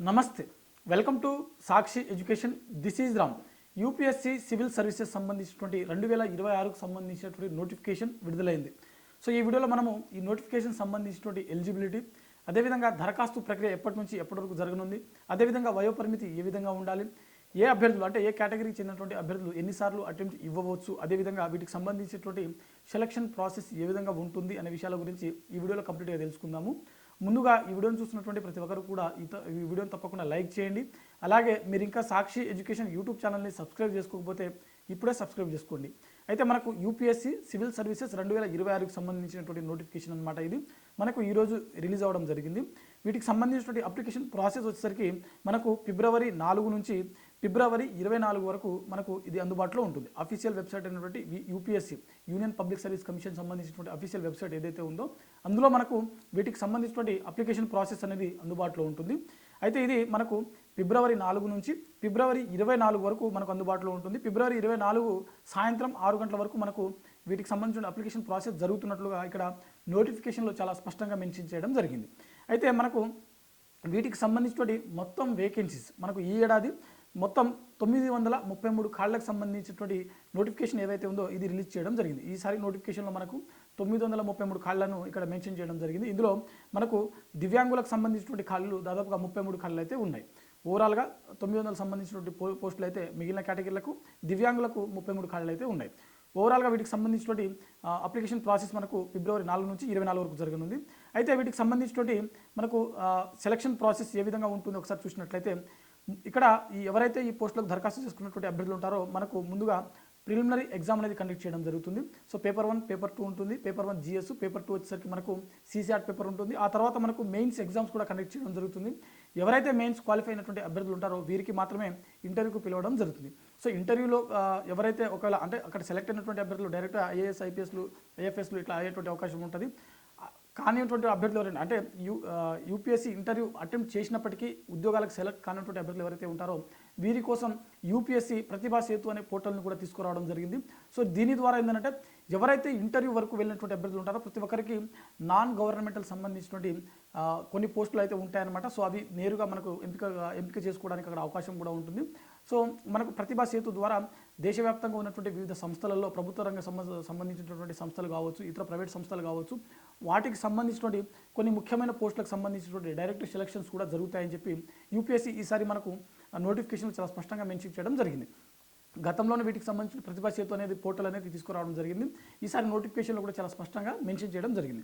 నమస్తే, welcome to Sakshi education. This is Ram. UPSC civil services సంబంధించినటువంటి 2026కు సంబంధించినటువంటి నోటిఫికేషన్ విడుదలైంది. సో ఈ వీడియోలో మనము ఈ నోటిఫికేషన్ సంబంధించినటువంటి ఎలిజిబిలిటీ, అదేవిధంగా దరఖాస్తు ప్రక్రియ ఎప్పటి నుంచి ఎప్పటి వరకు జరగనుంది, అదేవిధంగా వయోపరిమితి ఏ విధంగా ఉండాలి, ఏ అభ్యర్థులు అంటే ఏ కేటగిరీకి చెందినటువంటి అభ్యర్థులు ఎన్నిసార్లు అటెంప్ట్ ఇవ్వవచ్చు, అదేవిధంగా వీటికి సంబంధించినటువంటి సెలక్షన్ ప్రాసెస్ ఏ విధంగా ఉంటుంది అనే విషయాల గురించి ఈ వీడియోలో కంప్లీట్గా తెలుసుకుందాము. ముందుగా ఈ వీడియోని చూస్తున్నటువంటి ప్రతి ఒక్కరు కూడా ఈ వీడియోని తప్పకుండా లైక్ చేయండి. అలాగే మీరు ఇంకా సాక్షి ఎడ్యుకేషన్ యూట్యూబ్ ఛానల్ని సబ్స్క్రైబ్ చేసుకోకపోతే ఇప్పుడే సబ్స్క్రైబ్ చేసుకోండి. అయితే మనకు యూపీఎస్సీ సివిల్ సర్వీసెస్ 2026కి సంబంధించినటువంటి నోటిఫికేషన్ అనమాట. ఇది మనకు ఈరోజు రిలీజ్ అవ్వడం జరిగింది. వీటికి సంబంధించినటువంటి అప్లికేషన్ ప్రాసెస్ వచ్చేసరికి మనకు ఫిబ్రవరి 4 నుంచి ఫిబ్రవరి 24 వరకు మనకు ఇది అందుబాటులో ఉంటుంది. అఫీషియల్ వెబ్సైట్ అయినటువంటి UPSC union public service commission సంబంధించినటువంటి అఫీషియల్ వెబ్సైట్ ఏదైతే ఉందో అందులో మనకు వీటికి సంబంధించినటువంటి అప్లికేషన్ ప్రాసెస్ అనేది అందుబాటులో ఉంటుంది. అయితే ఇది మనకు ఫిబ్రవరి 4 నుంచి ఫిబ్రవరి 24 వరకు మనకు అందుబాటులో ఉంటుంది. ఫిబ్రవరి 24 సాయంత్రం 6 గంటల వరకు మనకు వీటికి సంబంధించిన అప్లికేషన్ ప్రాసెస్ జరుగుతున్నట్లుగా ఇక్కడ నోటిఫికేషన్లో చాలా స్పష్టంగా మెన్షన్ చేయడం జరిగింది. అయితే మనకు వీటికి సంబంధించినటువంటి మొత్తం వేకెన్సీస్ మనకు ఈ ఏడాది మొత్తం 933 ఖాళలకు సంబంధించినటువంటి నోటిఫికేషన్ ఏదైతే ఉందో ఇది రిలీజ్ చేయడం జరిగింది. ఈసారి నోటిఫికేషన్లో మనకు 933 ఖాళలను ఇక్కడ మెన్షన్ చేయడం జరిగింది. ఇందులో మనకు దివ్యాంగులకు సంబంధించినటువంటి ఖాళీలు దాదాపుగా 33 ఖాళీలు అయితే ఉన్నాయి. ఓవరాల్గా 900 సంబంధించినటువంటి పోస్టులు అయితే మిగిలిన కేటగిరీలకు దివ్యాంగులకు 33 ఖాళీలు అయితే ఉన్నాయి. ఓవరాల్గా వీటికి సంబంధించినటువంటి అప్లికేషన్ ప్రాసెస్ మనకు ఫిబ్రవరి 4 నుంచి 24 వరకు జరగనుంది. అయితే వీటికి సంబంధించినటువంటి మనకు సెలక్షన్ ప్రాసెస్ ఏ విధంగా ఉంటుందో ఒకసారి చూసినట్లయితే ఇక్కడ ఎవరైతే ఈ పోస్టులకు దరఖాస్తు చేసుకున్నటువంటి అభ్యర్థులు ఉంటారో మనకు ముందుగా ప్రిలిమినరీ ఎగ్జామ్ అనేది కండక్ట్ చేయడం జరుగుతుంది. సో పేపర్ 1 పేపర్ 2 ఉంటుంది. పేపర్ 1 జిఎస్, పేపర్ 2 వచ్చేసరికి మనకు సిసిఆర్ పేపర్ ఉంటుంది. ఆ తర్వాత మనకు మెయిన్స్ ఎగ్జామ్స్ కూడా కండక్ట్ చేయడం జరుగుతుంది. ఎవరైతే మెయిన్స్ క్వాలిఫై అయినటువంటి అభ్యర్థులు ఉంటారో వీరికి మాత్రమే ఇంటర్వ్యూకి పిలవడం జరుగుతుంది. సో ఇంటర్వ్యూలో ఎవరైతే ఒకవేళ అంటే అక్కడ సెలెక్ట్ అయినటువంటి అభ్యర్థులు డైరెక్ట్ ఐఏఎస్, ఐపీఎస్లు, ఐఎఫ్ఎస్లు ఇట్లా అయ్యేటువంటి అవకాశం ఉంటుంది. కానిటువంటి అభ్యర్థులు ఎవరైనా అంటే యూపీఎస్సీ ఇంటర్వ్యూ అటెంప్ట్ చేసినప్పటికీ ఉద్యోగాలకు సెలెక్ట్ కానిటువంటి అభ్యర్థులు ఎవరైతే ఉంటారో వీరి కోసం యూపీఎస్సీ ప్రతిభా సేతు అనే పోర్టల్ని కూడా తీసుకురావడం జరిగింది. సో దీని ద్వారా ఏంటంటే ఎవరైతే ఇంటర్వ్యూ వరకు వెళ్ళినటువంటి అభ్యర్థులు ఉంటారో ప్రతి ఒక్కరికి నాన్ గవర్నమెంటల్ సంబంధించినటువంటి కొన్ని పోస్టులు అయితే ఉంటాయన్నమాట. సో అవి నేరుగా మనకు ఎంపిక చేసుకోవడానికి అక్కడ అవకాశం కూడా ఉంటుంది. సో మనకు ప్రతిభా సేతు ద్వారా దేశవ్యాప్తంగా ఉన్నటువంటి వివిధ సంస్థలలో ప్రభుత్వ రంగ సంబంధించినటువంటి సంస్థలు కావచ్చు, ఇతర ప్రైవేట్ సంస్థలు కావచ్చు, వాటికి సంబంధించినటువంటి కొన్ని ముఖ్యమైన పోస్టులకు సంబంధించినటువంటి డైరెక్ట్ సెలక్షన్స్ కూడా జరుగుతాయని చెప్పి యూపీఎస్సీ ఈసారి మనకు నోటిఫికేషన్ చాలా స్పష్టంగా మెన్షన్ చేయడం జరిగింది. గతంలోనే వీటికి సంబంధించిన ప్రతిభా సేతు అనేది పోర్టల్ అనేది తీసుకురావడం జరిగింది. ఈసారి నోటిఫికేషన్లో కూడా చాలా స్పష్టంగా మెన్షన్ చేయడం జరిగింది.